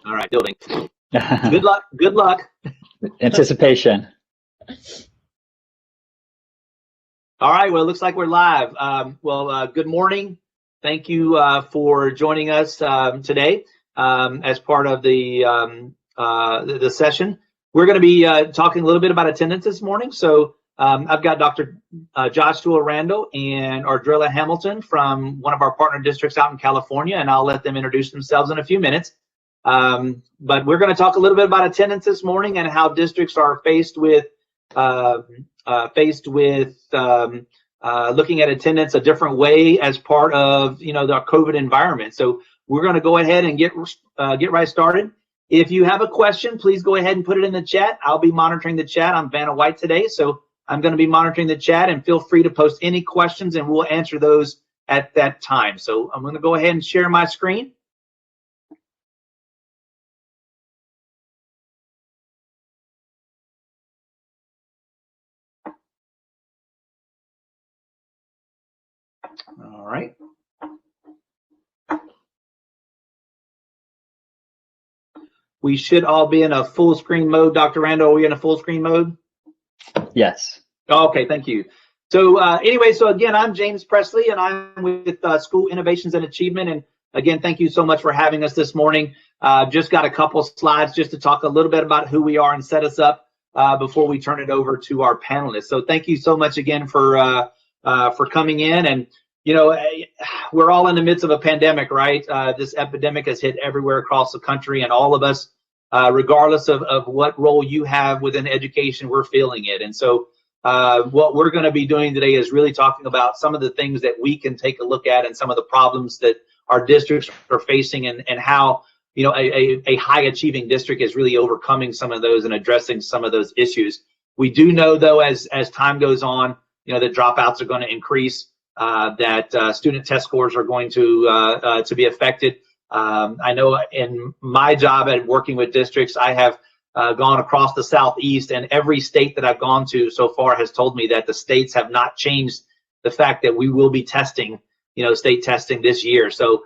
All right, building. Good luck. Good luck. Anticipation. All right, well, it looks like we're live. Good morning. Thank you for joining us today as part of the session. We're going to be talking a little bit about attendance this morning. So I've got Dr. Joshua Randall and Ardrilla Hamilton from one of our partner districts out in California, and I'll let them introduce themselves in a few minutes. But we're going to talk a little bit about attendance this morning and how districts are faced with looking at attendance a different way as part of the COVID environment. So we're going to go ahead and get right started. If you have a question, please go ahead and put it in the chat. I'll be monitoring the chat. I'm Vanna White today, so I'm going to be monitoring the chat, and feel free to post any questions and we'll answer those at that time. So I'm going to go ahead and share my screen. All right. We should all be in a full screen mode. Dr. Randall, are we in a full screen mode? Yes. Okay, thank you. So anyway, so again, I'm James Presley, and I'm with School Innovations and Achievement. And again, thank you so much for having us this morning. Just got a couple slides just to talk a little bit about who we are and set us up before we turn it over to our panelists. So thank you so much again for coming in. And we're all in the midst of a pandemic, right? This epidemic has hit everywhere across the country, and all of us, regardless of what role you have within education, we're feeling it. And so what we're going to be doing today is really talking about some of the things that we can take a look at and some of the problems that our districts are facing, and how a high achieving district is really overcoming some of those and addressing some of those issues. We do know, though, as time goes on, that dropouts are going to increase. That student test scores are going to be affected. I know in my job at working with districts, I have gone across the Southeast, and every state that I've gone to so far has told me that the states have not changed the fact that we will be testing, state testing this year. So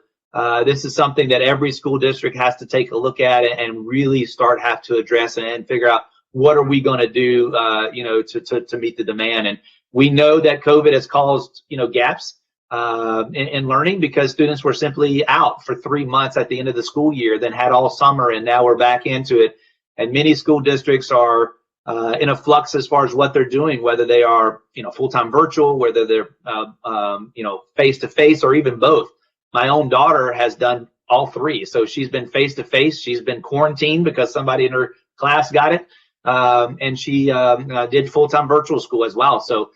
this is something that every school district has to take a look at and really have to address and figure out what are we going to do, to meet the demand. And we know that COVID has caused, gaps in learning, because students were simply out for 3 months at the end of the school year, then had all summer, and now we're back into it. And many school districts are in a flux as far as what they're doing, whether they are, full-time virtual, whether they're, face-to-face, or even both. My own daughter has done all three. So she's been face-to-face, she's been quarantined because somebody in her class got it, and she did full-time virtual school as well. So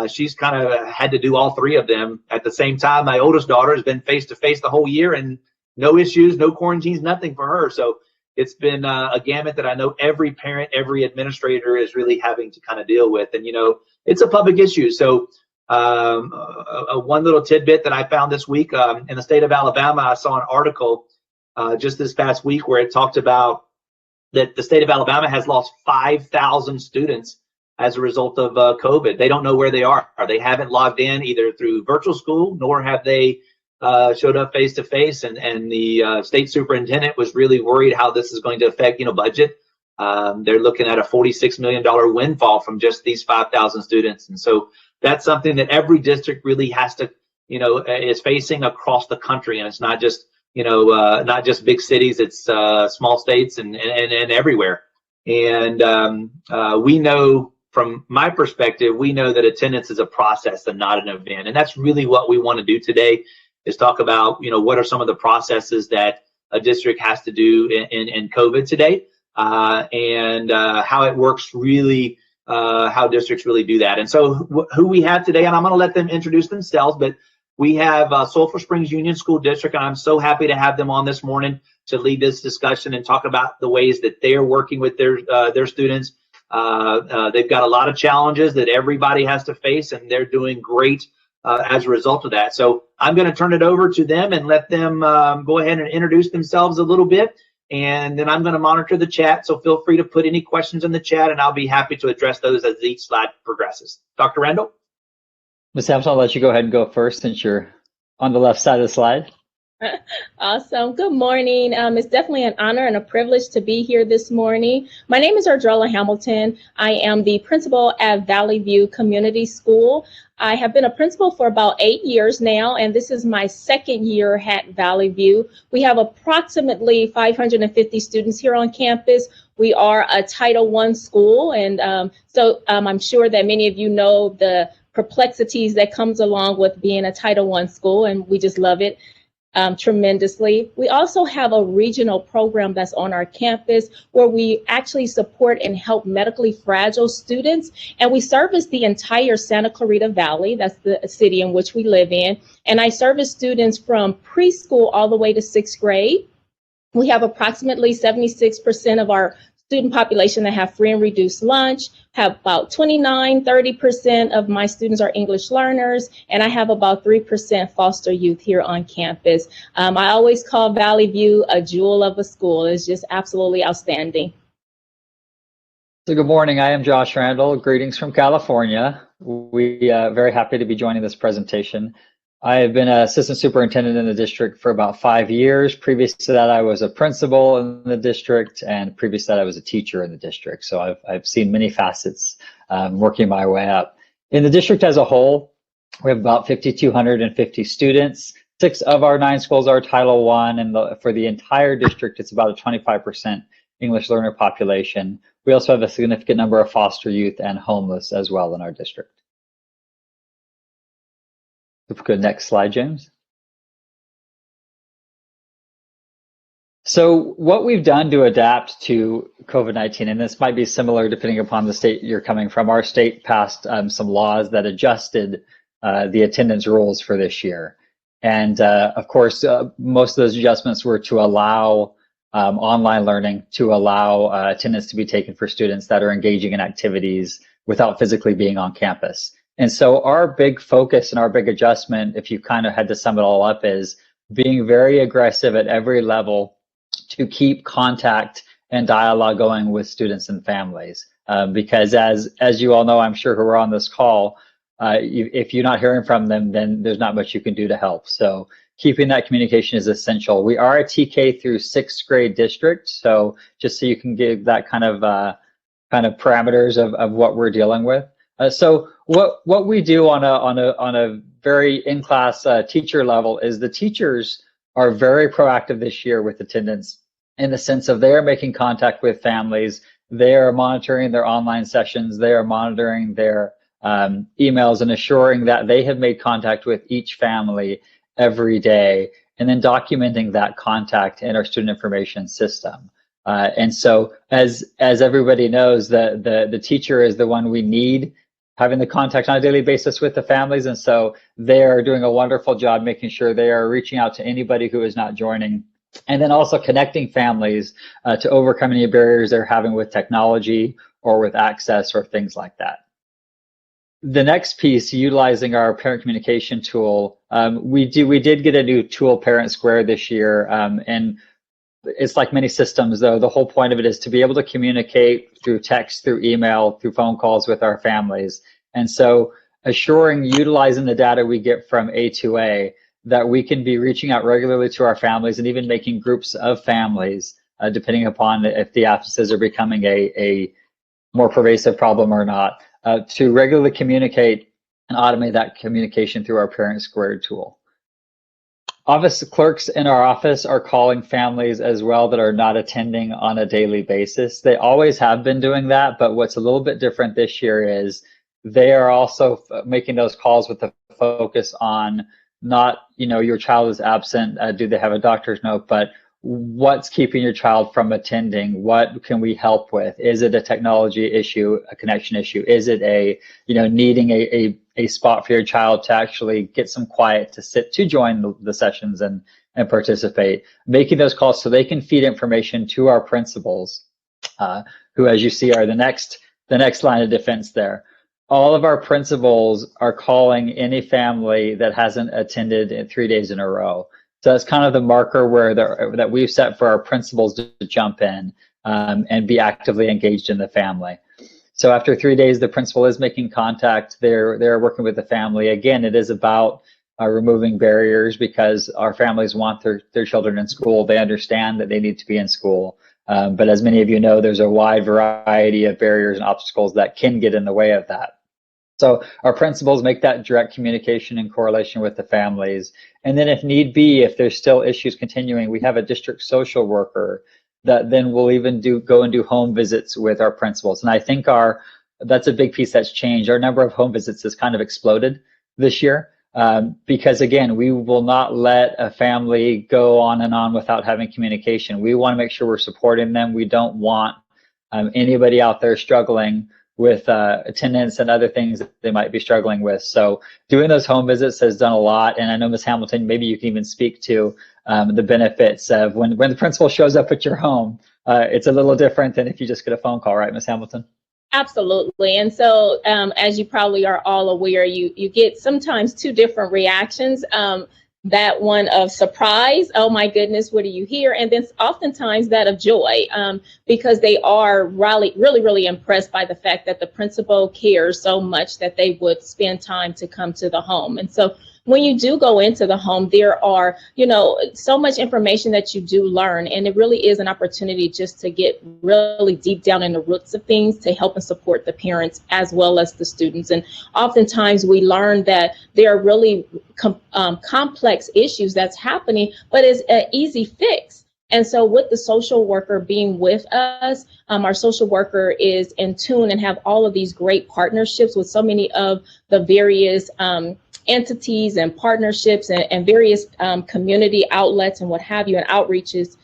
she's kind of had to do all three of them at the same time. My oldest daughter has been face-to-face the whole year, and no issues, no quarantines, nothing for her. So it's been a gamut that I know every parent, every administrator is really having to kind of deal with. And, it's a public issue. So one little tidbit that I found this week, in the state of Alabama, I saw an article just this past week where it talked about that the state of Alabama has lost 5,000 students as a result of COVID. They don't know where they are. They haven't logged in either through virtual school, nor have they showed up face to face. And the state superintendent was really worried how this is going to affect, budget. They're looking at a $46 million windfall from just these 5,000 students. And so that's something that every district really has to, is facing across the country. And it's not just, not just big cities, it's small states and everywhere. And we know, from my perspective, we know that attendance is a process and not an event. And that's really what we want to do today, is talk about, what are some of the processes that a district has to do in COVID today, and how it works really, how districts really do that. And so who we have today, and I'm going to let them introduce themselves, but we have Sulphur Springs Union School District, and I'm so happy to have them on this morning to lead this discussion and talk about the ways that they're working with their students. They've got a lot of challenges that everybody has to face, and they're doing great as a result of that. So I'm going to turn it over to them and let them go ahead and introduce themselves a little bit, and then I'm going to monitor the chat. So feel free to put any questions in the chat, and I'll be happy to address those as each slide progresses. Dr. Randall? Ms. Hamilton, I'll let you go ahead and go first since you're on the left side of the slide. Awesome. Good morning. It's definitely an honor and a privilege to be here this morning. My name is Ardrella Hamilton. I am the principal at Valley View Community School. I have been a principal for about 8 years now, and this is my second year at Valley View. We have approximately 550 students here on campus. We are a Title I school, and so I'm sure that many of you know the perplexities that comes along with being a Title I school, and we just love it tremendously. We also have a regional program that's on our campus where we actually support and help medically fragile students, and we service the entire Santa Clarita Valley. That's the city in which we live in, and I service students from preschool all the way to 6th grade. We have approximately 76% of our student population that have free and reduced lunch, have about 30% of my students are English learners, and I have about 3% foster youth here on campus. I always call Valley View a jewel of a school. It's just absolutely outstanding. So good morning, I am Josh Randall. Greetings from California. We are very happy to be joining this presentation. I have been an assistant superintendent in the district for about 5 years. Previous to that, I was a principal in the district, and previous to that, I was a teacher in the district. So I've seen many facets working my way up. In the district as a whole, we have about 5,250 students. 6 of our 9 schools are Title I, and for the entire district, it's about a 25% English learner population. We also have a significant number of foster youth and homeless as well in our district. If we go next slide, James. So what we've done to adapt to COVID-19, and this might be similar depending upon the state you're coming from, our state passed some laws that adjusted the attendance rules for this year. And of course, most of those adjustments were to allow online learning, to allow attendance to be taken for students that are engaging in activities without physically being on campus. And so our big focus and our big adjustment, if you kind of had to sum it all up, is being very aggressive at every level to keep contact and dialogue going with students and families. Because as you all know, I'm sure who are on this call, if you're not hearing from them, then there's not much you can do to help. So keeping that communication is essential. We are a TK through 6th grade district, so just so you can give that kind of parameters of what we're dealing with. So what we do on a very in-class teacher level is the teachers are very proactive this year with attendance, in the sense of they are making contact with families, they are monitoring their online sessions, they are monitoring their emails and assuring that they have made contact with each family every day, and then documenting that contact in our student information system. And so as everybody knows, the teacher is the one we need having the contact on a daily basis with the families. And so they are doing a wonderful job making sure they are reaching out to anybody who is not joining, and then also connecting families to overcome any barriers they're having with technology or with access or things like that. The next piece, utilizing our parent communication tool, we did get a new tool, Parent Square, this year, and it's like many systems, though. The whole point of it is to be able to communicate through text, through email, through phone calls with our families. And so assuring, utilizing the data we get from A2A, that we can be reaching out regularly to our families and even making groups of families, depending upon if the absences are becoming a more pervasive problem or not, to regularly communicate and automate that communication through our Parent Squared tool. Office clerks in our office are calling families as well that are not attending on a daily basis. They always have been doing that, but what's a little bit different this year is they are also making those calls with the focus on not, your child is absent, do they have a doctor's note, but what's keeping your child from attending? What can we help with? Is it a technology issue, a connection issue? Is it needing a spot for your child to actually get some quiet to join the sessions and participate? Making those calls so they can feed information to our principals, who, as you see, are the next line of defense there. All of our principals are calling any family that hasn't attended in 3 days in a row. So that's kind of the marker that we've set for our principals to jump in and be actively engaged in the family. So after 3 days, the principal is making contact. They're working with the family. Again, it is about removing barriers because our families want their children in school. They understand that they need to be in school. But as many of you know, there's a wide variety of barriers and obstacles that can get in the way of that. So our principals make that direct communication in correlation with the families. And then if need be, if there's still issues continuing, we have a district social worker that then will even go and do home visits with our principals. And I think that's a big piece that's changed. Our number of home visits has kind of exploded this year because, again, we will not let a family go on and on without having communication. We want to make sure we're supporting them. We don't want anybody out there struggling with attendance and other things that they might be struggling with. So doing those home visits has done a lot. And I know, Ms. Hamilton, maybe you can even speak to the benefits of when the principal shows up at your home. It's a little different than if you just get a phone call, right, Ms. Hamilton? Absolutely. And so as you probably are all aware, you get sometimes two different reactions. That one of surprise, oh my goodness, what are you here? And then oftentimes that of joy, because they are really impressed by the fact that the principal cares so much that they would spend time to come to the home. And so when you do go into the home, there are, so much information that you do learn, and it really is an opportunity just to get really deep down in the roots of things to help and support the parents as well as the students. And oftentimes we learn that there are really complex issues that's happening, but it's an easy fix. And so with the social worker being with us, our social worker is in tune and have all of these great partnerships with so many of the various entities and partnerships and various community outlets and what have you, and outreaches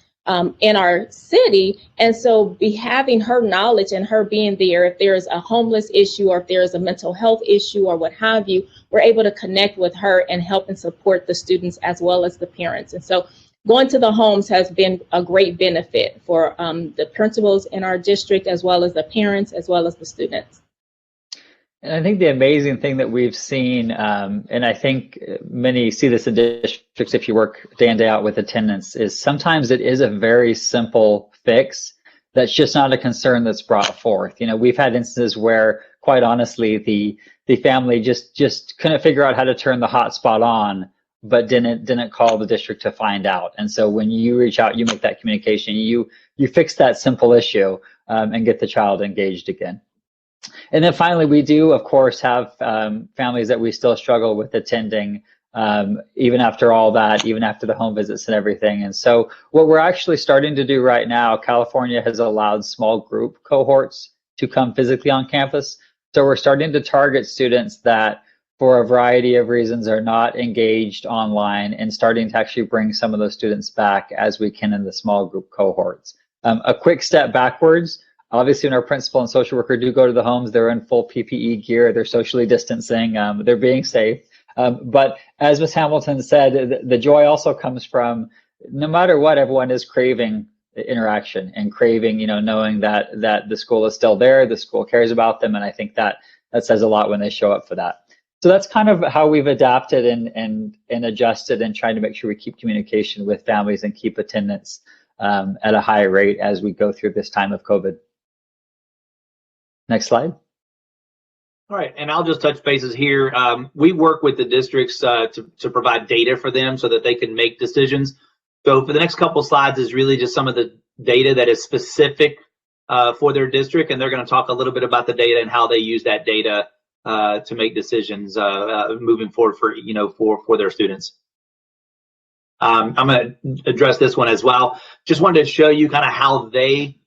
in our city. And so having her knowledge and her being there, if there's a homeless issue or if there's a mental health issue or what have you, we're able to connect with her and help and support the students as well as the parents. And so going to the homes has been a great benefit for the principals in our district, as well as the parents, as well as the students. And I think the amazing thing that we've seen, and I think many see this in districts if you work day in, day out with attendance, is sometimes it is a very simple fix that's just not a concern that's brought forth. We've had instances where, quite honestly, the family just couldn't figure out how to turn the hotspot on, but didn't call the district to find out. And so when you reach out, you make that communication, you fix that simple issue and get the child engaged again. And then finally, we do, of course, have families that we still struggle with attending, even after all that, even after the home visits and everything. And so what we're actually starting to do right now, California has allowed small group cohorts to come physically on campus. So we're starting to target students that, for a variety of reasons, are not engaged online, and starting to actually bring some of those students back as we can in the small group cohorts. A quick step backwards. Obviously, when our principal and social worker do go to the homes, they're in full PPE gear, they're socially distancing, they're being safe. But as Ms. Hamilton said, the joy also comes from, no matter what, everyone is craving interaction and craving, knowing that the school is still there, the school cares about them, and I think that says a lot when they show up for that. So that's kind of how we've adapted and adjusted and trying to make sure we keep communication with families and keep attendance at a high rate as we go through this time of COVID. Next slide. All right, and I'll just touch bases here. We work with the districts to provide data for them so that they can make decisions. So for the next couple slides is really just some of the data that is specific for their district, and they're going to talk a little bit about the data and how they use that data to make decisions moving forward for their students. I'm going to address this one as well. Just wanted to show you kind of how they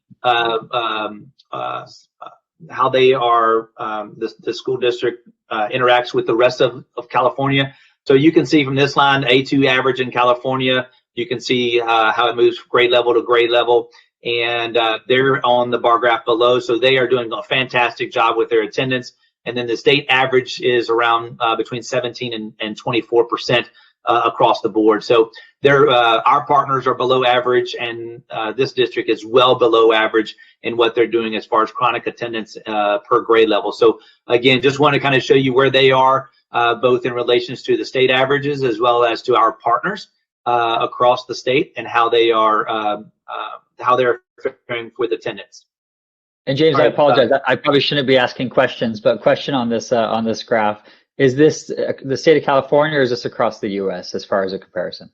are, the school district interacts with the rest of California. So you can see from this line, A2 average in California. You can see how it moves from grade level to grade level. And they're on the bar graph below. So they are doing a fantastic job with their attendance. And then the state average is around between 17 and 24% across the board. So our partners are below average, and this district is well below average in what they're doing as far as chronic attendance per grade level. So again, just want to kind of show you where they are, both in relations to the state averages as well as to our partners across the state, and how they are how they're faring with attendance. And James, I apologize. I probably shouldn't be asking questions, but question on this graph. Is this the state of California, or is this across the U.S. as far as a comparison?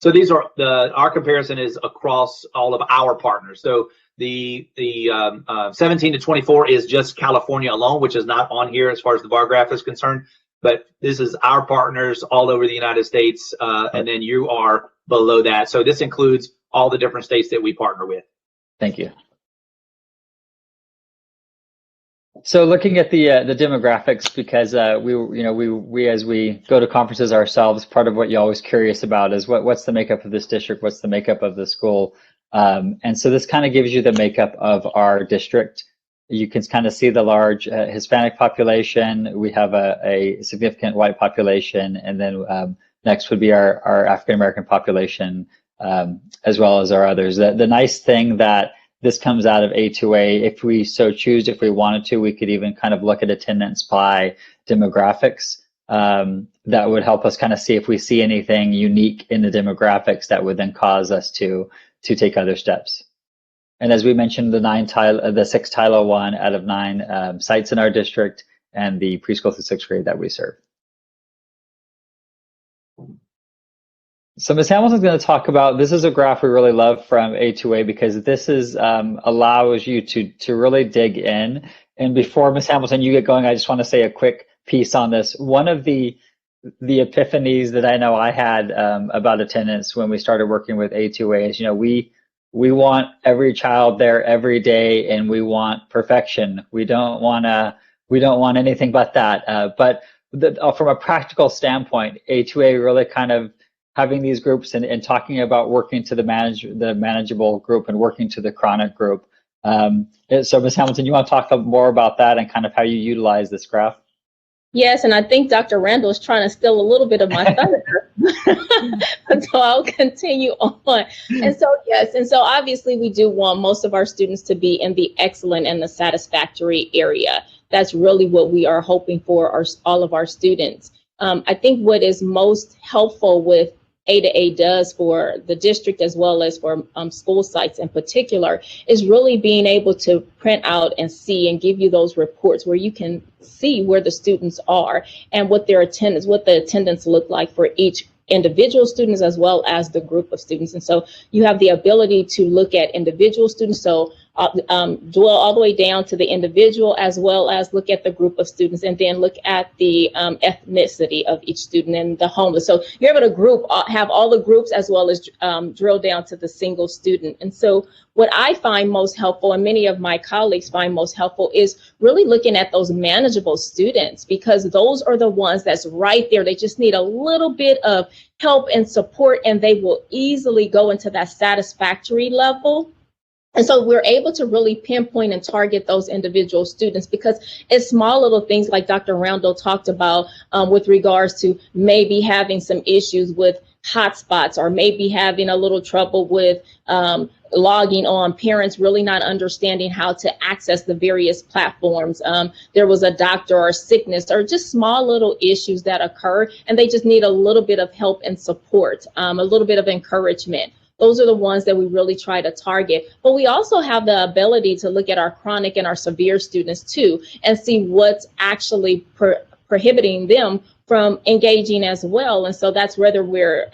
So our comparison is across all of our partners. So the 17 to 24 is just California alone, which is not on here as far as the bar graph is concerned. But this is our partners all over the United States, and then you are below that. So this includes all the different states that we partner with. Thank you. So looking at the demographics, because we as we go to conferences ourselves, part of what you're always curious about is what's the makeup of this district, what's the makeup of the school, and so this kind of gives you the makeup of our district. You can kind of see the large Hispanic population. We have a significant white population, and then next would be our African American population, as well as our others. The nice thing that this comes out of A2A. If we so choose, if we wanted to, we could even kind of look at attendance by demographics. That would help us kind of see if we see anything unique in the demographics that would then cause us to take other steps. And as we mentioned, the 6 Tylo 1 out of 9 sites in our district, and the preschool through 6th grade that we serve. So Ms. Hamilton's going to talk about, this is a graph we really love from A2A, because this is allows you to really dig in. And before Ms. Hamilton, you get going, I just want to say a quick piece on this. One of the epiphanies that I know I had about attendance when we started working with A2A is, we want every child there every day, and we want perfection. We don't want anything but that. But from a practical standpoint, A2A really kind of having these groups and talking about working to the manageable group and working to the chronic group. So Ms. Hamilton, you want to talk more about that and kind of how you utilize this graph? Yes, and I think Dr. Randall is trying to steal a little bit of my thunder. So I'll continue on. And so, yes, and so obviously we do want most of our students to be in the excellent and the satisfactory area. That's really what we are hoping for all of our students. I think what is most helpful with A2A does for the district, as well as for school sites in particular, is really being able to print out and see and give you those reports where you can see where the students are and what the attendance look like for each individual students as well as the group of students. And so you have the ability to look at individual students, so dwell all the way down to the individual, as well as look at the group of students, and then look at the ethnicity of each student and the homeless. So you're able to have all the groups, as well as drill down to the single student. And so what I find most helpful, and many of my colleagues find most helpful, is really looking at those manageable students, because those are the ones that's right there. They just need a little bit of help and support, and they will easily go into that satisfactory level. And so we're able to really pinpoint and target those individual students, because it's small little things like Dr. Randall talked about with regards to maybe having some issues with hotspots, or maybe having a little trouble with logging on, parents really not understanding how to access the various platforms. There was a doctor or sickness, or just small little issues that occur, and they just need a little bit of help and support, a little bit of encouragement. Those are the ones that we really try to target. But we also have the ability to look at our chronic and our severe students too, and see what's actually prohibiting them from engaging as well. And so that's whether we're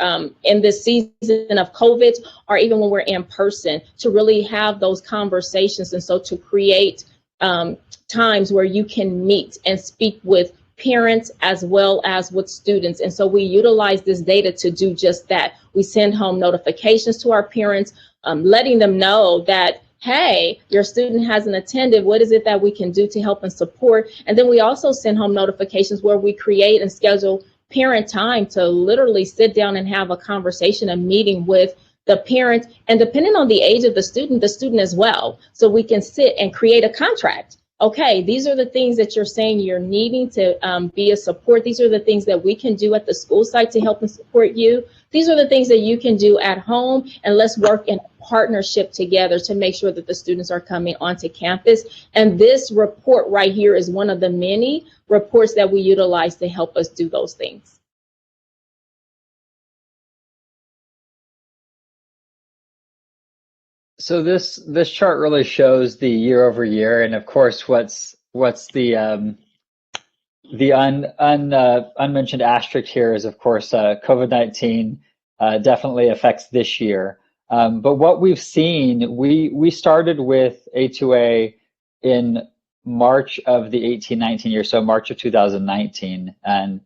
in this season of COVID, or even when we're in person, to really have those conversations. And so to create times where you can meet and speak with parents as well as with students. And so we utilize this data to do just that. We send home notifications to our parents, letting them know that, hey, your student hasn't attended. What is it that we can do to help and support? And then we also send home notifications where we create and schedule parent time to literally sit down and have a conversation, a meeting with the parent, and depending on the age of the student as well. So we can sit and create a contract. Okay, these are the things that you're saying you're needing to be a support. These are the things that we can do at the school site to help and support you. These are the things that you can do at home, and let's work in partnership together to make sure that the students are coming onto campus. And this report right here is one of the many reports that we utilize to help us do those things. So this chart really shows the year over year, and of course, what's the The unmentioned asterisk here is, of course, COVID-19 definitely affects this year. But what we've seen, we started with A2A in March of the 18-19 year, so March of 2019, and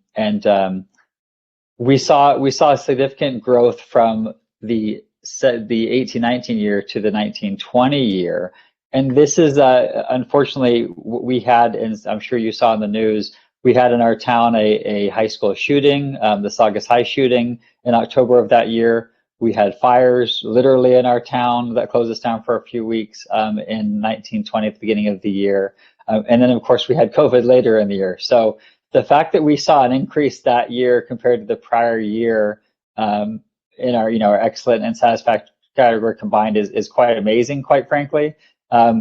we saw significant growth from the 18-19 year to the 19-20 year. And this is unfortunately we had, and I'm sure you saw in the news, we had in our town a high school shooting, the Saugus High shooting in October of that year. We had fires literally in our town that closed us down for a few weeks in 1920 at the beginning of the year. And then of course we had COVID later in the year. So the fact that we saw an increase that year compared to the prior year in our, our excellent and satisfactory category combined is quite amazing, quite frankly,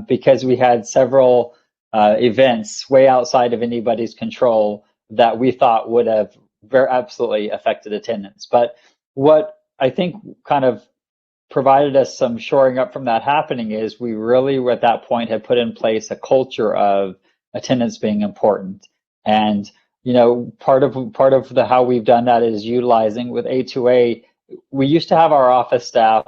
because we had several events way outside of anybody's control that we thought would have very absolutely affected attendance. But what I think kind of provided us some shoring up from that happening is we really at that point had put in place a culture of attendance being important. And part of the how we've done that is utilizing with A2A. We used to have our office staff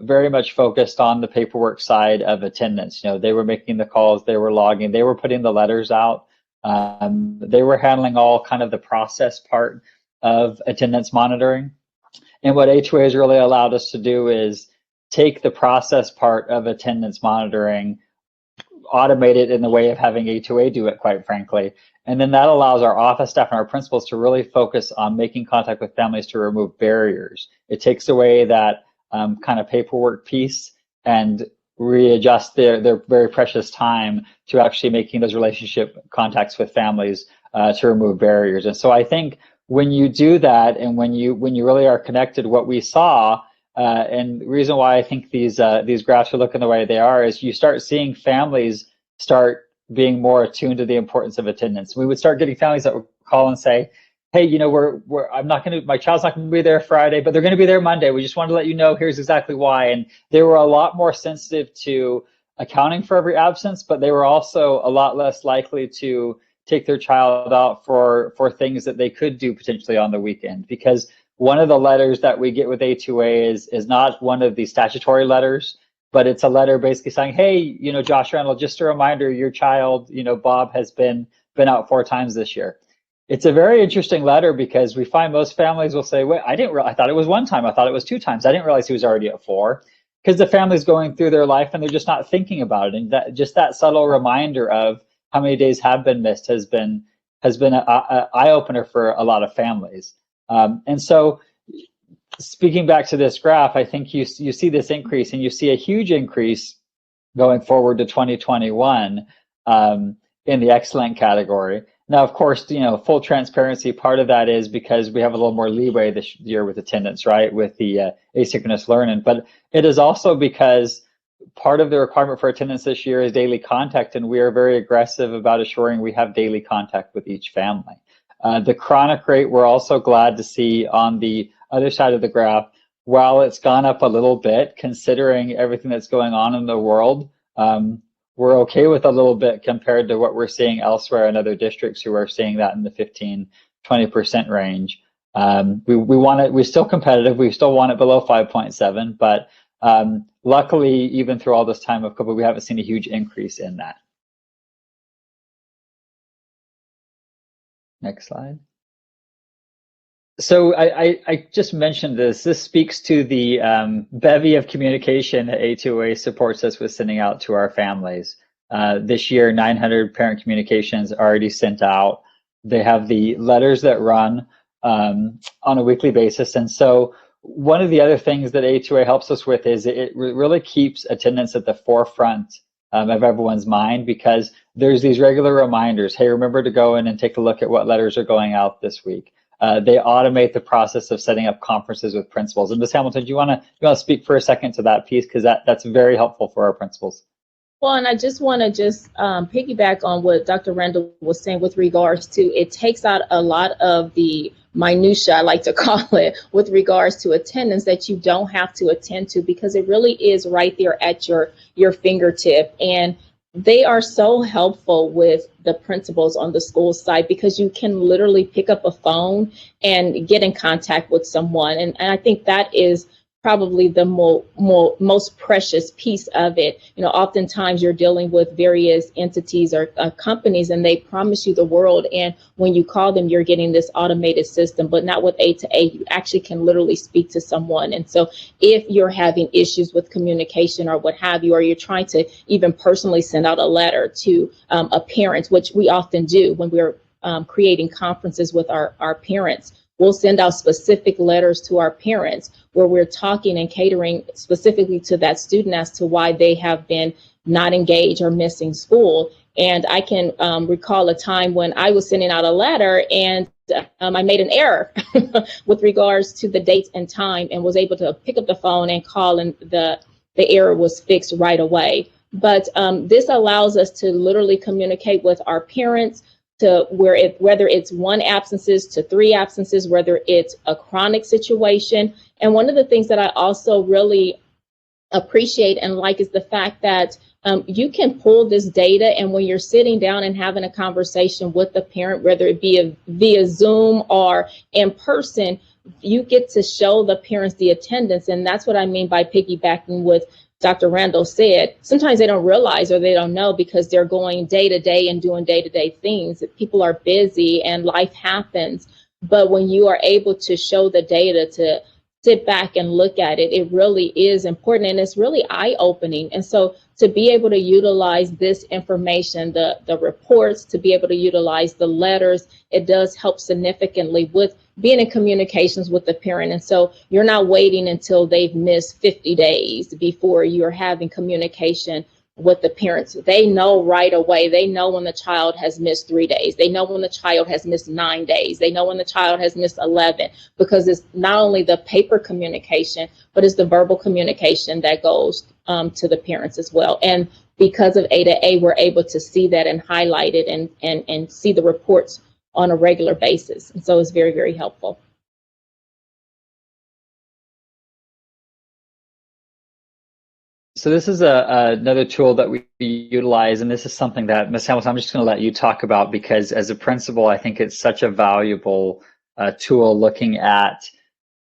very much focused on the paperwork side of attendance. They were making the calls, they were logging, they were putting the letters out. They were handling all kind of the process part of attendance monitoring. And what A2A has really allowed us to do is take the process part of attendance monitoring, automate it in the way of having A2A do it, quite frankly. And then that allows our office staff and our principals to really focus on making contact with families to remove barriers. It takes away that kind of paperwork piece and readjust their very precious time to actually making those relationship contacts with families to remove barriers. And so I think when you do that, and when you really are connected, what we saw, and the reason why I think these graphs are looking the way they are, is you start seeing families start being more attuned to the importance of attendance. We would start getting families that would call and say, "Hey, my child's not going to be there Friday, but they're going to be there Monday. We just wanted to let you know, here's exactly why." And they were a lot more sensitive to accounting for every absence, but they were also a lot less likely to take their child out for things that they could do potentially on the weekend. Because one of the letters that we get with A2A is not one of the statutory letters, but it's a letter basically saying, "Hey, Josh Randall, just a reminder, your child, Bob, has been out 4 times this year." It's a very interesting letter because we find most families will say, "Wait, I thought it was 1 time. I thought it was 2 times. I didn't realize he was already at 4." Because the family's going through their life and they're just not thinking about it. And that subtle reminder of how many days have been missed has been an eye opener for a lot of families. And so, speaking back to this graph, I think you see this increase, and you see a huge increase going forward to 2021 in the excellent category. Now, of course, full transparency, part of that is because we have a little more leeway this year with attendance, right, with the asynchronous learning. But it is also because part of the requirement for attendance this year is daily contact, and we are very aggressive about assuring we have daily contact with each family. The chronic rate, we're also glad to see on the other side of the graph, while it's gone up a little bit, considering everything that's going on in the world, we're okay with a little bit compared to what we're seeing elsewhere in other districts who are seeing that in the 15-20% range. We want it, we're still competitive, we still want it below 5.7, but luckily, even through all this time of COVID, we haven't seen a huge increase in that. Next slide. So I just mentioned this. This speaks to the bevy of communication that A2A supports us with sending out to our families. This year, 900 parent communications already sent out. They have the letters that run on a weekly basis. And so one of the other things that A2A helps us with is it really keeps attendance at the forefront of everyone's mind, because there's these regular reminders. Hey, remember to go in and take a look at what letters are going out this week. They automate the process of setting up conferences with principals. And Ms. Hamilton, do you want to speak for a second to that piece, because that's very helpful for our principals. Well, and I just want to piggyback on what Dr. Randall was saying with regards to, it takes out a lot of the minutia, I like to call it, with regards to attendance that you don't have to attend to, because it really is right there at your fingertip. And They are so helpful with the principals on the school side because you can literally pick up a phone and get in contact with someone. And I think that is probably the most precious piece of it. You know, oftentimes you're dealing with various entities or companies, and they promise you the world. And when you call them, you're getting this automated system, but not with A2A. You actually can literally speak to someone. And so if you're having issues with communication or what have you, or you're trying to even personally send out a letter to a parent, which we often do when we're creating conferences with our parents, we'll send out specific letters to our parents where we're talking and catering specifically to that student as to why they have been not engaged or missing school. And I can recall a time when I was sending out a letter and I made an error with regards to the dates and time, and was able to pick up the phone and call, and the error was fixed right away. But this allows us to literally communicate with our parents, to whether it's 1 absences to 3 absences, whether it's a chronic situation. And one of the things that I also really appreciate and like is the fact that you can pull this data, and when you're sitting down and having a conversation with the parent, whether it be via Zoom or in person, you get to show the parents the attendance. And that's what I mean by piggybacking with Dr. Randall said. Sometimes they don't realize or they don't know because they're going day to day and doing day-to-day things. People are busy and life happens. But when you are able to show the data, to sit back and look at it, it really is important, and it's really eye-opening. And so to be able to utilize this information, the reports, to be able to utilize the letters, it does help significantly with being in communications with the parent. And so you're not waiting until they've missed 50 days before you're having communication with the parents. They know right away. They know when the child has missed 3 days. They know when the child has missed 9 days. They know when the child has missed 11, because it's not only the paper communication, but it's the verbal communication that goes to the parents as well. And because of A2A, we're able to see that and highlight it and see the reports on a regular basis. And so it's very, very helpful. So this is another tool that we utilize, and this is something that, Ms. Hamilton, I'm just going to let you talk about, because as a principal, I think it's such a valuable tool looking at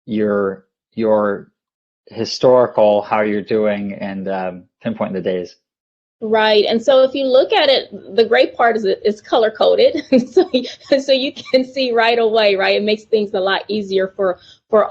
your historical, how you're doing, and pinpointing the days. Right. And so if you look at it, the great part is it's color coded. so you can see right away, right? It makes things a lot easier for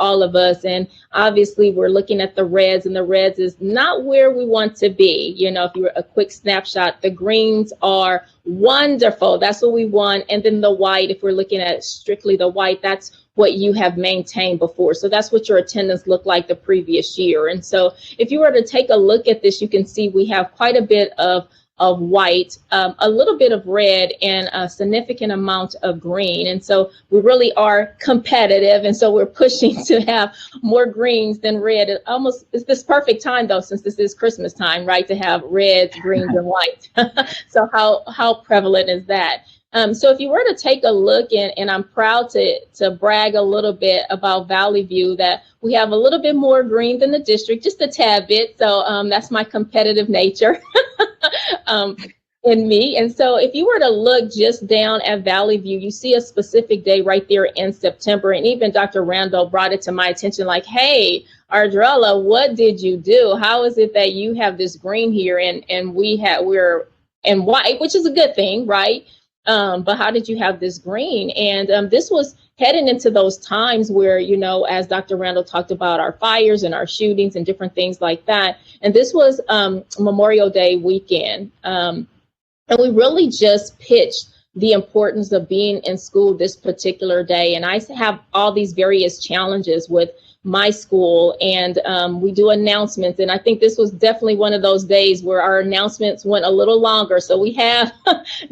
all of us. And obviously we're looking at the reds, and the reds is not where we want to be. You know, if you were a quick snapshot, the greens are wonderful. That's what we want. And then the white, if we're looking at strictly the white, that's what you have maintained before. So that's what your attendance looked like the previous year. And so if you were to take a look at this, you can see we have quite a bit of white, a little bit of red, and a significant amount of green. And so we really are competitive. And so we're pushing to have more greens than red. It's this perfect time, though, since this is Christmas time, right, to have reds, greens, and white. So how prevalent is that? So if you were to take a look, and I'm proud to brag a little bit about Valley View, that we have a little bit more green than the district, just a tad bit. So that's my competitive nature in me. And so if you were to look just down at Valley View, you see a specific day right there in September. And even Dr. Randall brought it to my attention, like, hey, Ardrella, what did you do? How is it that you have this green here and we're in white, which is a good thing, right? But how did you have this green? And this was heading into those times where, you know, as Dr. Randall talked about our fires and our shootings and different things like that. And this was Memorial Day weekend. And we really just pitched the importance of being in school this particular day. And I have all these various challenges with my school, and we do announcements, and I think this was definitely one of those days where our announcements went a little longer. So we have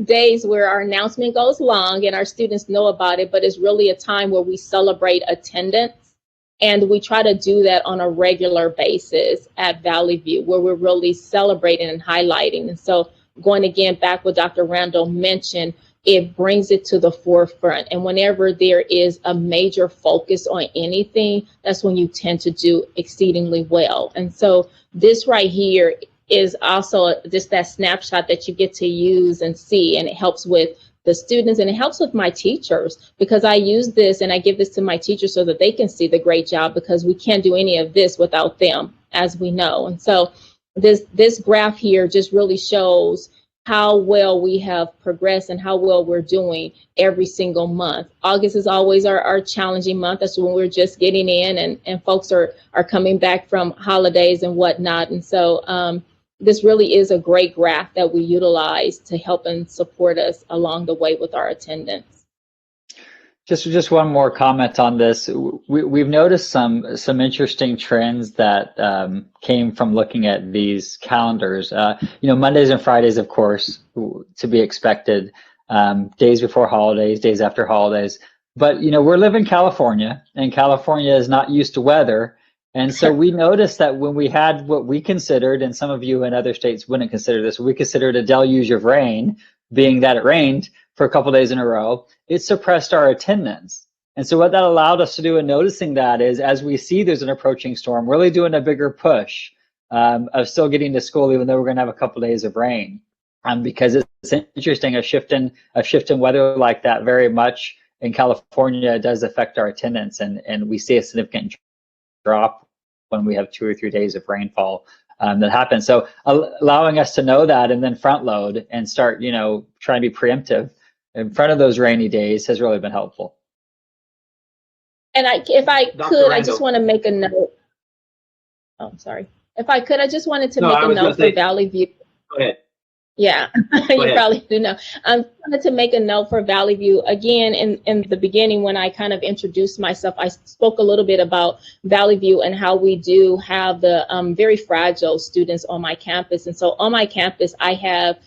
days where our announcement goes long and our students know about it, but it's really a time where we celebrate attendance, and we try to do that on a regular basis at Valley View, where we're really celebrating and highlighting. And so going again back what Dr. Randall mentioned, it brings it to the forefront. And whenever there is a major focus on anything, that's when you tend to do exceedingly well. And so this right here is also just that snapshot that you get to use and see, and it helps with the students, and it helps with my teachers, because I use this and I give this to my teachers so that they can see the great job, because we can't do any of this without them, as we know. And so this graph here just really shows how well we have progressed and how well we're doing every single month. August is always our challenging month. That's when we're just getting in, and folks are coming back from holidays and whatnot. And so this really is a great graph that we utilize to help and support us along the way with our attendance. Just one more comment on this. We've noticed some interesting trends that came from looking at these calendars. Mondays and Fridays, of course, to be expected. Days before holidays, days after holidays. But we're living in California, and California is not used to weather. And so we noticed that when we had what we considered, and some of you in other states wouldn't consider this, we considered a deluge of rain, being that it rained for a couple of days in a row, it suppressed our attendance. And so what that allowed us to do in noticing that is, as we see there's an approaching storm, really doing a bigger push of still getting to school, even though we're going to have a couple of days of rain. Because it's interesting, a shift in weather like that very much in California does affect our attendance, and we see a significant drop when we have 2 or 3 days of rainfall that happens. So allowing us to know that and then front load and start, trying to be preemptive in front of those rainy days has really been helpful. And if I could, I just want to make a note. Oh, sorry. If I could, I just wanted to make a note for Valley View. Go ahead. Yeah, you probably do know. I wanted to make a note for Valley View. Again, in the beginning, when I kind of introduced myself, I spoke a little bit about Valley View and how we do have the very fragile students on my campus. And so on my campus, I have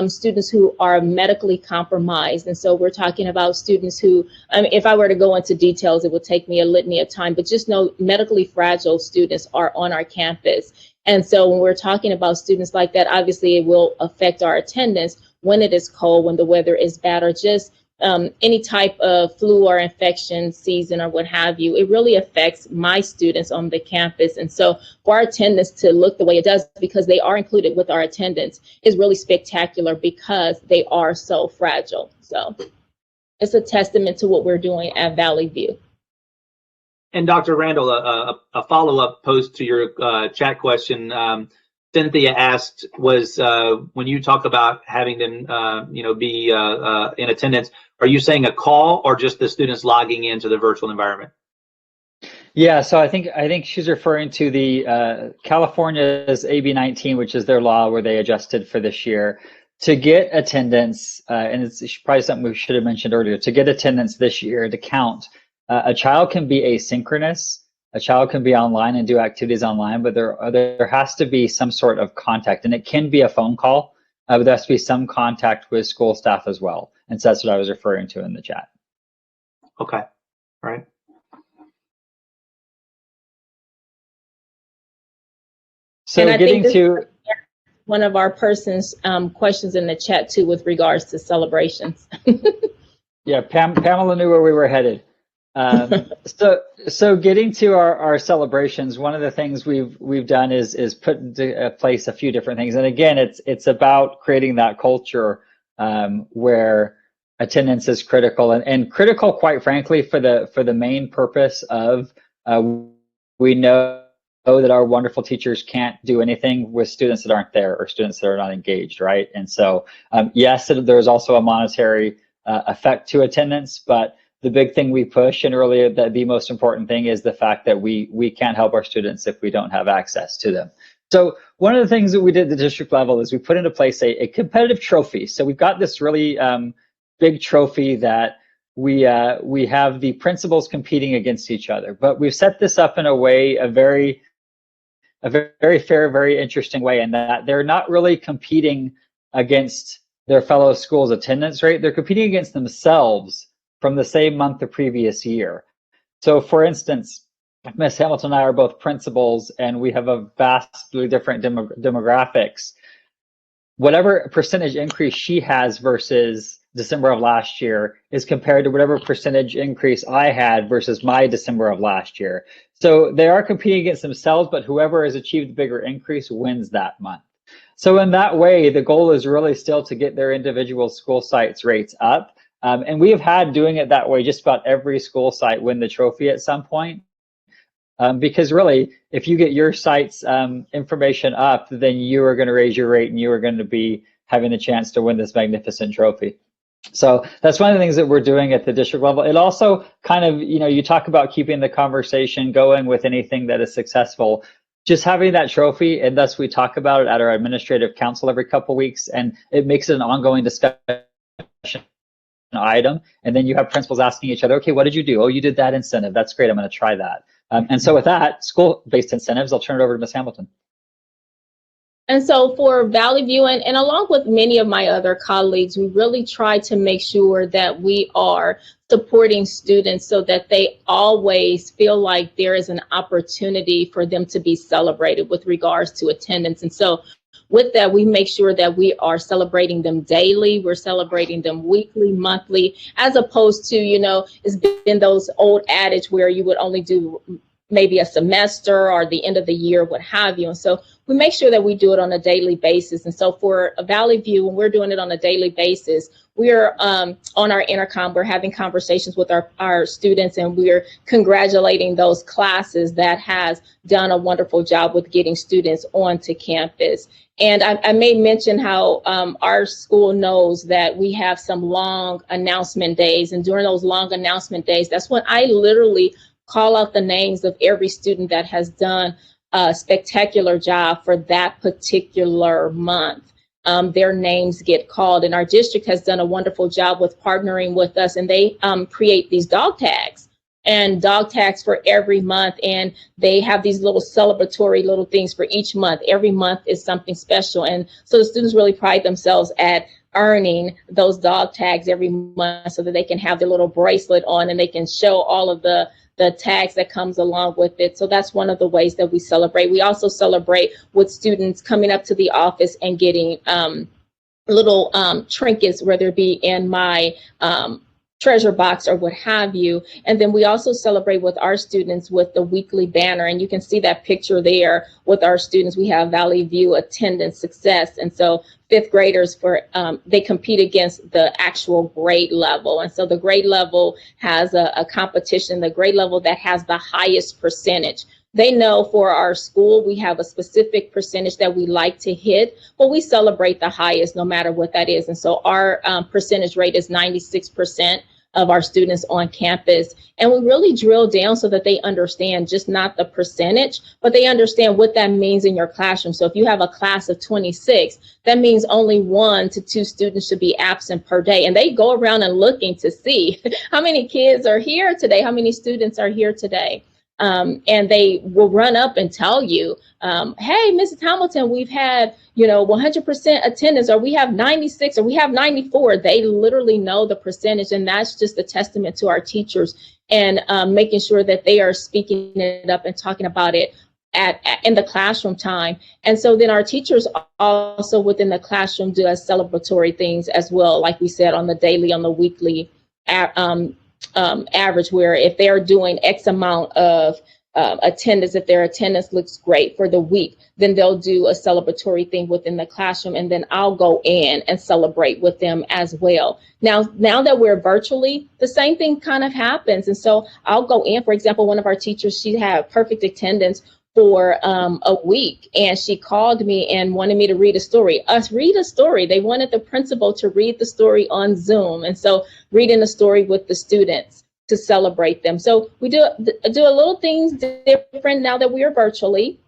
students who are medically compromised. And so we're talking about students who, if I were to go into details, it would take me a litany of time, but just know medically fragile students are on our campus. And so when we're talking about students like that, obviously it will affect our attendance when it is cold, when the weather is bad, or just any type of flu or infection season or what have you. It really affects my students on the campus. And so for our attendance to look the way it does, because they are included with our attendance, is really spectacular because they are so fragile. So it's a testament to what we're doing at Valley View. And Dr. Randall, a follow-up post to your chat question, Cynthia asked, was when you talk about having them, be in attendance, are you saying a call or just the students logging into the virtual environment? Yeah, so I think she's referring to the California's AB 19, which is their law where they adjusted for this year to get attendance, and it's probably something we should have mentioned earlier. To get attendance this year to count. A child can be asynchronous, a child can be online and do activities online, but there has to be some sort of contact, and it can be a phone call, but there has to be some contact with school staff as well. And so that's what I was referring to in the chat. Okay, all right. So getting to one of our person's questions in the chat too, with regards to celebrations. Yeah, Pamela knew where we were headed. So getting to our celebrations, one of the things we've done is put into place a few different things. And again, it's about creating that culture where attendance is critical and critical, quite frankly, for the main purpose of we know that our wonderful teachers can't do anything with students that aren't there or students that are not engaged, right? And so yes, there's also a monetary effect to attendance, but the big thing we push, and really the most important thing, is the fact that we can't help our students if we don't have access to them. So one of the things that we did at the district level is we put into place a competitive trophy. So we've got this really big trophy that we have the principals competing against each other, but we've set this up in a way, a very fair, very interesting way, in that they're not really competing against their fellow schools' attendance rate. They're competing against themselves from the same month the previous year. So for instance, Ms. Hamilton and I are both principals and we have a vastly different demographics. Whatever percentage increase she has versus December of last year is compared to whatever percentage increase I had versus my December of last year. So they are competing against themselves, but whoever has achieved the bigger increase wins that month. So in that way, the goal is really still to get their individual school sites rates up. And we have had doing it that way, just about every school site win the trophy at some point. Because really, if you get your site's information up, then you are going to raise your rate and you are going to be having the chance to win this magnificent trophy. So that's one of the things that we're doing at the district level. It also kind of, you talk about keeping the conversation going with anything that is successful. Just having that trophy, and thus we talk about it at our administrative council every couple of weeks, and it makes it an ongoing discussion item. And then you have principals asking each other, okay, what did you do? Oh, you did that incentive. That's great. I'm going to try that. And so with that, school-based incentives, I'll turn it over to Ms. Hamilton. And so for Valley View, and along with many of my other colleagues, we really try to make sure that we are supporting students so that they always feel like there is an opportunity for them to be celebrated with regards to attendance. And so with that, we make sure that we are celebrating them daily. We're celebrating them weekly, monthly, as opposed to, it's been those old adage where you would only do maybe a semester or the end of the year, what have you. And so we make sure that we do it on a daily basis. And so for Valley View, when we're doing it on a daily basis, we're on our intercom, we're having conversations with our students, and we're congratulating those classes that has done a wonderful job with getting students onto campus. And I may mention how our school knows that we have some long announcement days. And during those long announcement days, that's when I literally call out the names of every student that has done a spectacular job for that particular month. Their names get called, and our district has done a wonderful job with partnering with us, and they create these dog tags for every month, and they have these little celebratory little things for each month. Every month is something special, and so the students really pride themselves at earning those dog tags every month so that they can have their little bracelet on and they can show all of the tags that comes along with it. So that's one of the ways that we celebrate. We also celebrate with students coming up to the office and getting little trinkets, whether it be in my treasure box or what have you. And then we also celebrate with our students with the weekly banner. And you can see that picture there with our students. We have Valley View attendance success. And so fifth graders, they compete against the actual grade level. And so the grade level has a competition, the grade level that has the highest percentage. They know for our school, we have a specific percentage that we like to hit, but we celebrate the highest no matter what that is. And so our percentage rate is 96% of our students on campus. And we really drill down so that they understand just not the percentage, but they understand what that means in your classroom. So if you have a class of 26, that means only 1 to 2 students should be absent per day. And they go around and looking to see how many kids are here today, how many students are here today. And they will run up and tell you, hey, Mrs. Hamilton, we've had, 100% attendance, or we have 96, or we have 94. They literally know the percentage, and that's just a testament to our teachers and making sure that they are speaking it up and talking about it in the classroom time. And so then our teachers also within the classroom do as celebratory things as well, like we said, on the daily, on the weekly average, where if they're doing X amount of attendance, if their attendance looks great for the week, then they'll do a celebratory thing within the classroom, and then I'll go in and celebrate with them as well. Now that we're virtually, the same thing kind of happens. And so I'll go in, for example, one of our teachers, she had perfect attendance for a week, and she called me and wanted me to read a story. They wanted the principal to read the story on Zoom. And so reading the story with the students to celebrate them. So we do a little things different now that we are virtually,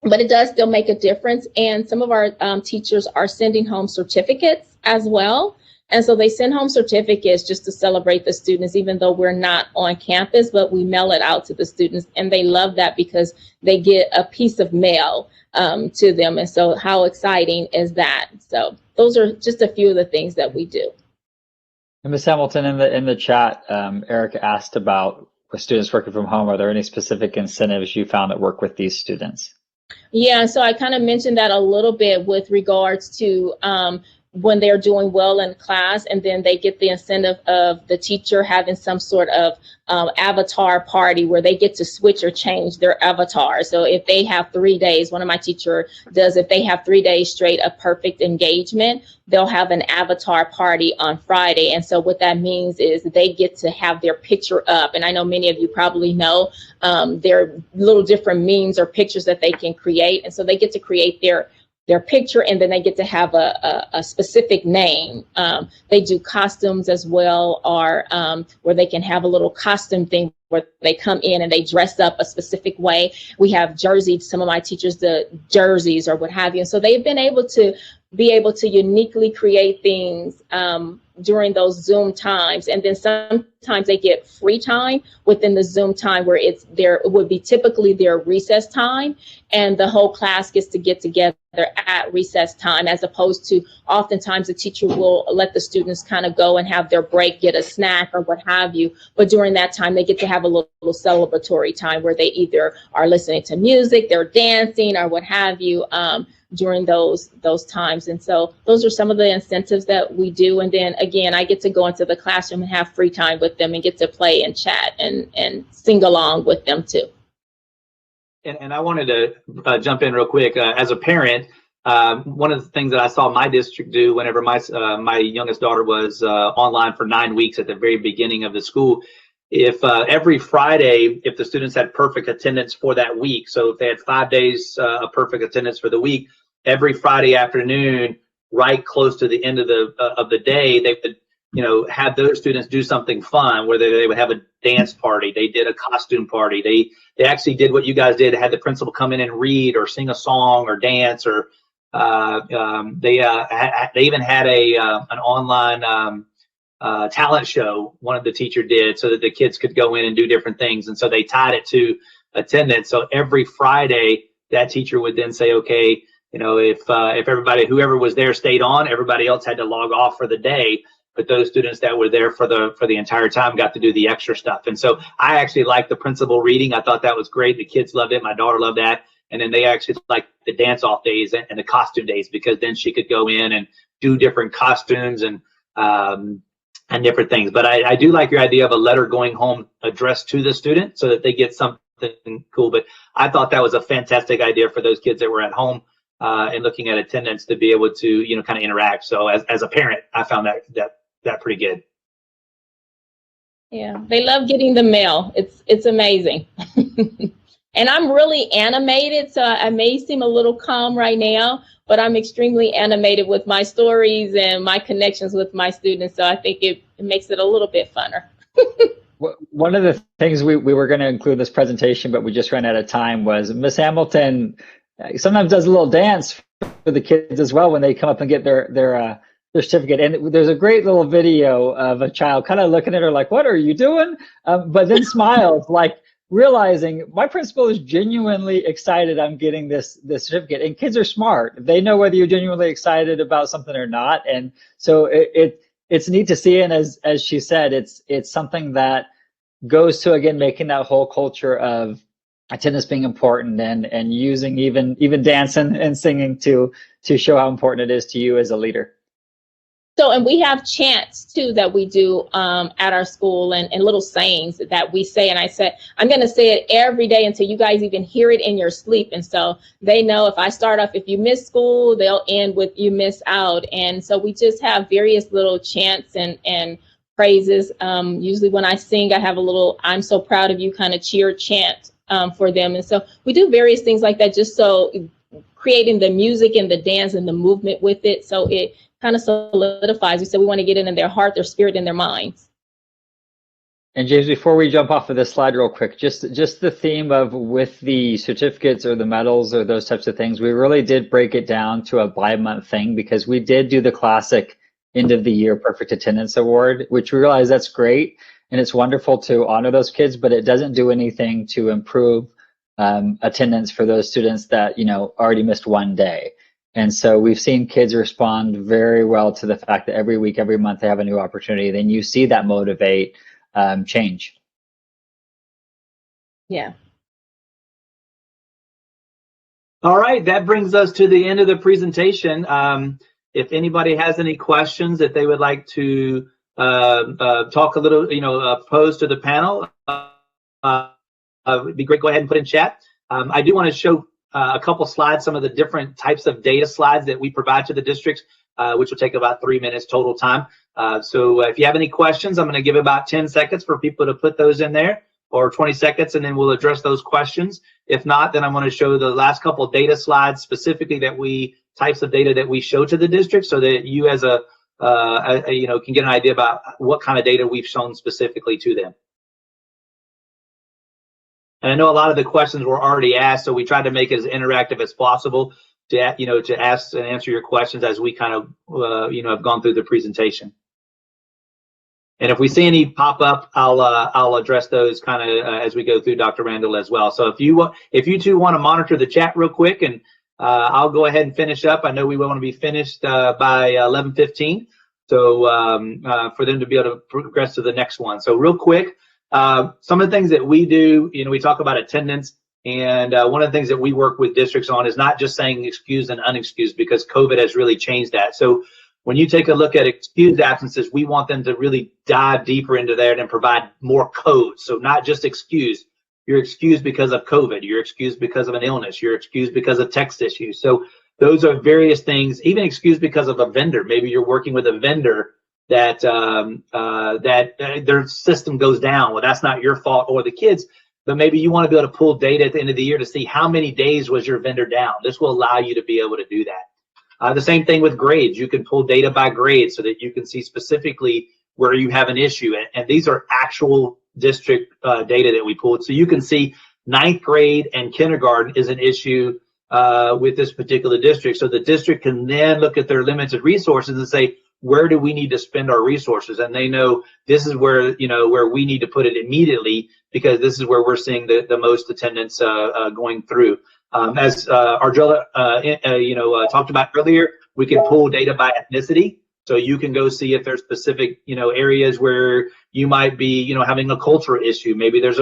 but it does still make a difference. And some of our teachers are sending home certificates as well. And so they send home certificates just to celebrate the students, even though we're not on campus, but we mail it out to the students. And they love that because they get a piece of mail to them. And so how exciting is that? So those are just a few of the things that we do. And Ms. Hamilton, in the chat, Erica asked about with students working from home, are there any specific incentives you found that work with these students? Yeah, so I kind of mentioned that a little bit with regards to when they're doing well in class, and then they get the incentive of the teacher having some sort of avatar party where they get to switch or change their avatar. So if they have 3 days, one of my teacher does, if they have 3 days straight of perfect engagement, they'll have an avatar party on Friday. And so what that means is they get to have their picture up. And I know many of you probably know there are little different memes or pictures that they can create. And so they get to create their picture, and then they get to have a specific name. They do costumes as well, or where they can have a little costume thing where they come in and they dress up a specific way. We have jerseys, some of my teachers, the jerseys or what have you. And so they've been able to uniquely create things during those Zoom times. And then sometimes they get free time within the Zoom time where it would be typically their recess time, and the whole class gets to get together at recess time, as opposed to oftentimes the teacher will let the students kind of go and have their break, get a snack or what have you. But during that time, they get to have a little celebratory time where they either are listening to music, they're dancing or what have you. During those times. And so those are some of the incentives that we do. And then again, I get to go into the classroom and have free time with them and get to play and chat and sing along with them too. And I wanted to jump in real quick. As a parent, one of the things that I saw my district do whenever my youngest daughter was online for 9 weeks at the very beginning of the school, if every Friday, if the students had perfect attendance for that week, so if they had 5 days of perfect attendance for the week, every Friday afternoon, right close to the end of the day, they would, have those students do something fun, whether they would have a dance party, they did a costume party, they actually did what you guys did, had the principal come in and read or sing a song or dance, or they even had an online talent show one of the teacher did, so that the kids could go in and do different things. And so they tied it to attendance. So every Friday that teacher would then say, okay, if everybody, whoever was there stayed on, everybody else had to log off for the day, but those students that were there for the entire time got to do the extra stuff. And so I actually liked the principal reading. I thought that was great. The kids loved it. My daughter loved that. And then they actually liked the dance off days and the costume days, because then she could go in and do different costumes and different things. But I do like your idea of a letter going home addressed to the student so that they get something cool. But I thought that was a fantastic idea for those kids that were at home and looking at attendance to be able to, kind of interact. So as a parent, I found that pretty good. Yeah, they love getting the mail. It's amazing. And I'm really animated, so I may seem a little calm right now, but I'm extremely animated with my stories and my connections with my students. So I think it makes it a little bit funner. One of the things we were going to include this presentation, but we just ran out of time, was Miss Hamilton sometimes does a little dance for the kids as well when they come up and get their certificate. And there's a great little video of a child kind of looking at her like, what are you doing? But then smiles, like realizing my principal is genuinely excited I'm getting this certificate. And kids are smart. They know whether you're genuinely excited about something or not. And so it's neat to see. And as she said, it's something that goes to, again, making that whole culture of attendance being important, and using even dancing and singing to show how important it is to you as a leader. So, and we have chants too that we do at our school, and little sayings that we say. And I said, I'm going to say it every day until you guys even hear it in your sleep. And so they know if I start off, if you miss school, they'll end with you miss out. And so we just have various little chants and praises. Usually when I sing, I have a little I'm so proud of you kind of cheer chant for them. And so we do various things like that, just so creating the music and the dance and the movement with it. So it kind of solidifies. We said we want to get it in their heart, their spirit, and their minds. And James, before we jump off of this slide real quick, just the theme of with the certificates or the medals or those types of things, we really did break it down to a bi-month thing, because we did do the classic end of the year perfect attendance award, which we realize that's great and it's wonderful to honor those kids, but it doesn't do anything to improve attendance for those students that already missed one day. And so we've seen kids respond very well to the fact that every week, every month they have a new opportunity. Then you see that motivate change. Yeah. All right, that brings us to the end of the presentation. If anybody has any questions that they would like to talk a little, pose to the panel, it'd be great. Go ahead and put in chat. I do want to show a couple slides, some of the different types of data slides that we provide to the districts, which will take about 3 minutes total time. So if you have any questions, I'm going to give about 10 seconds for people to put those in there, or 20 seconds, and then we'll address those questions. If not, then I'm going to show the last couple of data slides specifically types of data that we show to the district, so that you as can get an idea about what kind of data we've shown specifically to them. And I know a lot of the questions were already asked, so we tried to make it as interactive as possible to ask and answer your questions as we kind of have gone through the presentation. And if we see any pop up, I'll address those kind of as we go through, Dr. Randall, as well. So if you two want to monitor the chat real quick, and I'll go ahead and finish up. I know we want to be finished by 11:15, so for them to be able to progress to the next one. So real quick, some of the things that we do, we talk about attendance, and one of the things that we work with districts on is not just saying excused and unexcused, because COVID has really changed that. So when you take a look at excused absences, we want them to really dive deeper into there and provide more codes. So not just excused. You're excused because of COVID. You're excused because of an illness. You're excused because of text issues. So those are various things. Even excused because of a vendor. Maybe you're working with a vendor that their system goes down. Well, that's not your fault or the kids, but maybe you want to be able to pull data at the end of the year to see how many days was your vendor down. This will allow you to be able to do that. The same thing with grades. You can pull data by grade so that you can see specifically where you have an issue. And these are actual district data that we pulled. So you can see 9th grade and kindergarten is an issue with this particular district. So the district can then look at their limited resources and say, where do we need to spend our resources? And they know this is where, where we need to put it immediately, because this is where we're seeing the most attendance going through. As Ardrella, talked about earlier, we can pull data by ethnicity. So you can go see if there's specific, areas where you might be, having a cultural issue. Maybe there's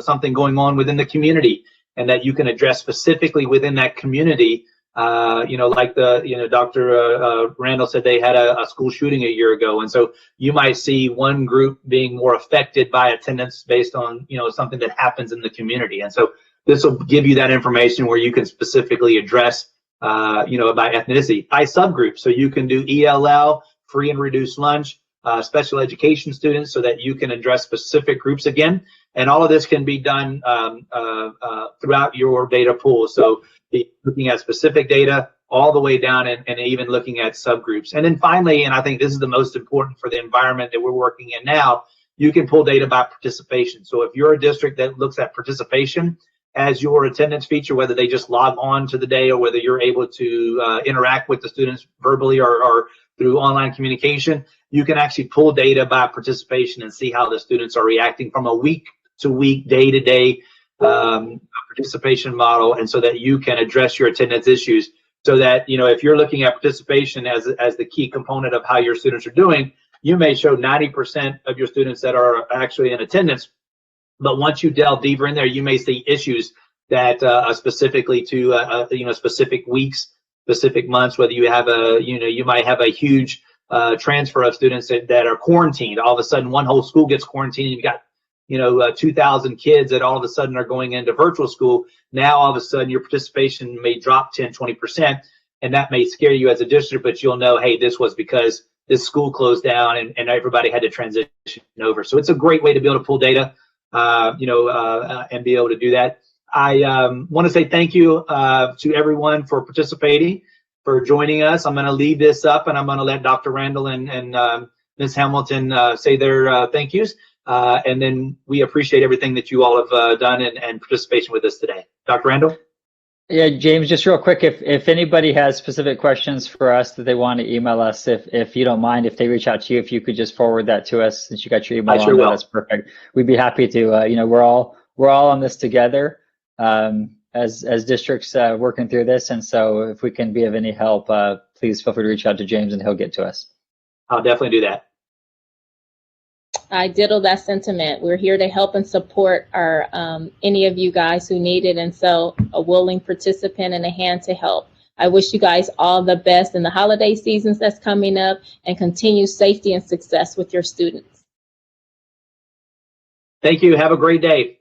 something going on within the community, and that you can address specifically within that community. Like Dr. Randall said, they had a school shooting a year ago. And so you might see one group being more affected by attendance based on, something that happens in the community. And so this will give you that information where you can specifically address, by ethnicity, by subgroup. So you can do ELL, free and reduced lunch, special education students, so that you can address specific groups again. And all of this can be done throughout your data pool. So looking at specific data all the way down, and even looking at subgroups. And then finally, and I think this is the most important for the environment that we're working in now, you can pull data by participation. So if you're a district that looks at participation as your attendance feature, whether they just log on to the day or whether you're able to interact with the students verbally or through online communication, you can actually pull data by participation and see how the students are reacting from a week to week, day to day participation model, and so that you can address your attendance issues. So that, if you're looking at participation as the key component of how your students are doing, you may show 90% of your students that are actually in attendance. But once you delve deeper in there, you may see issues that specifically to specific weeks, specific months, whether you have you might have a huge transfer of students that are quarantined. All of a sudden, one whole school gets quarantined, and you've got 2,000 kids that all of a sudden are going into virtual school. Now, all of a sudden, your participation may drop 10, 20%, and that may scare you as a district, but you'll know, hey, this was because this school closed down and everybody had to transition over. So it's a great way to be able to pull data, and be able to do that. I want to say thank you to everyone for participating, for joining us. I'm going to leave this up, and I'm going to let Dr. Randall and Ms. Hamilton say their thank yous. And then we appreciate everything that you all have done and participation with us today. Dr. Randall? Yeah, James, just real quick, if anybody has specific questions for us that they want to email us, if you don't mind, if they reach out to you, if you could just forward that to us since you got your email on, that's perfect. We'd be happy to, we're all on this together as districts working through this. And so if we can be of any help, please feel free to reach out to James and he'll get to us. I'll definitely do that. I ditto that sentiment. We're here to help and support our any of you guys who need it, and so a willing participant and a hand to help. I wish you guys all the best in the holiday seasons that's coming up, and continue safety and success with your students. Thank you. Have a great day.